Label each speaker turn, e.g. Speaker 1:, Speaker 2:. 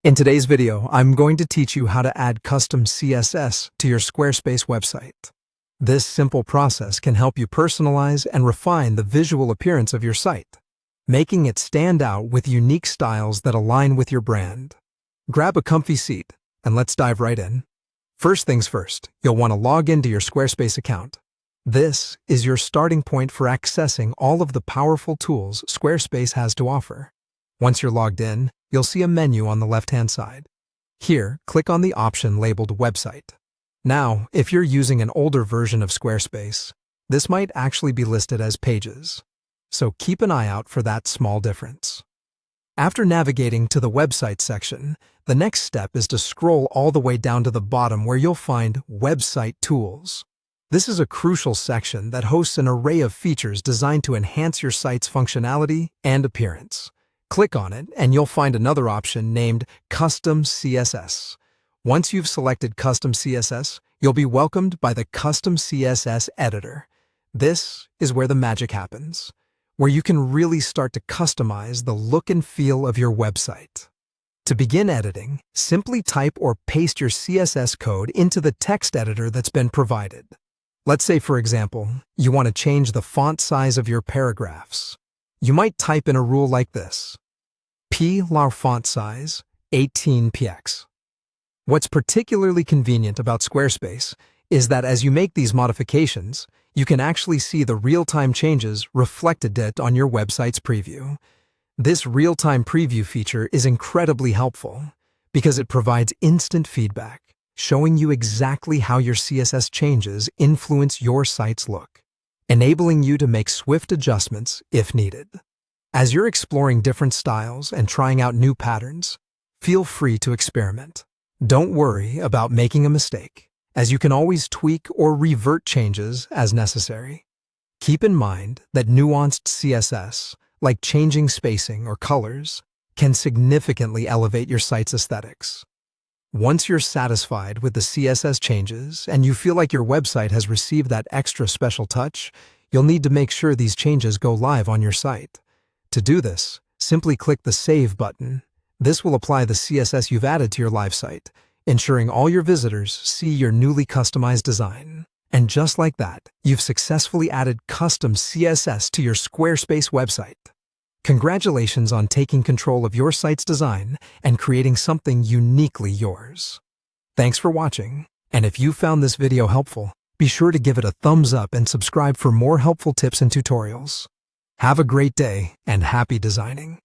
Speaker 1: In today's video, I'm going to teach you how to add custom CSS to your Squarespace website. This simple process can help you personalize and refine the visual appearance of your site, making it stand out with unique styles that align with your brand. Grab a comfy seat and let's dive right in. First things first, you'll want to log into your Squarespace account. This is your starting point for accessing all of the powerful tools Squarespace has to offer. Once you're logged in, you'll see a menu on the left-hand side. Here, click on the option labeled Website. Now, if you're using an older version of Squarespace, this might actually be listed as Pages. So keep an eye out for that small difference. After navigating to the Website section, the next step is to scroll all the way down to the bottom where you'll find Website Tools. This is a crucial section that hosts an array of features designed to enhance your site's functionality and appearance. Click on it and you'll find another option named Custom CSS. Once you've selected Custom CSS, you'll be welcomed by the Custom CSS editor. This is where the magic happens, where you can really start to customize the look and feel of your website. To begin editing, simply type or paste your CSS code into the text editor that's been provided. Let's say, for example, you want to change the font size of your paragraphs. You might type in a rule like this: P lar font size 18px. What's particularly convenient about Squarespace is that as you make these modifications, you can actually see the real-time changes reflected on your website's preview. This real-time preview feature is incredibly helpful because it provides instant feedback, showing you exactly how your CSS changes influence your site's look, enabling you to make swift adjustments if needed. As you're exploring different styles and trying out new patterns, feel free to experiment. Don't worry about making a mistake, as you can always tweak or revert changes as necessary. Keep in mind that nuanced CSS, like changing spacing or colors, can significantly elevate your site's aesthetics. Once you're satisfied with the CSS changes and you feel like your website has received that extra special touch, you'll need to make sure these changes go live on your site. To do this, simply click the Save button. This will apply the CSS you've added to your live site, ensuring all your visitors see your newly customized design. And just like that, you've successfully added custom CSS to your Squarespace website. Congratulations on taking control of your site's design and creating something uniquely yours. Thanks for watching, and if you found this video helpful, be sure to give it a thumbs up and subscribe for more helpful tips and tutorials. Have a great day and happy designing.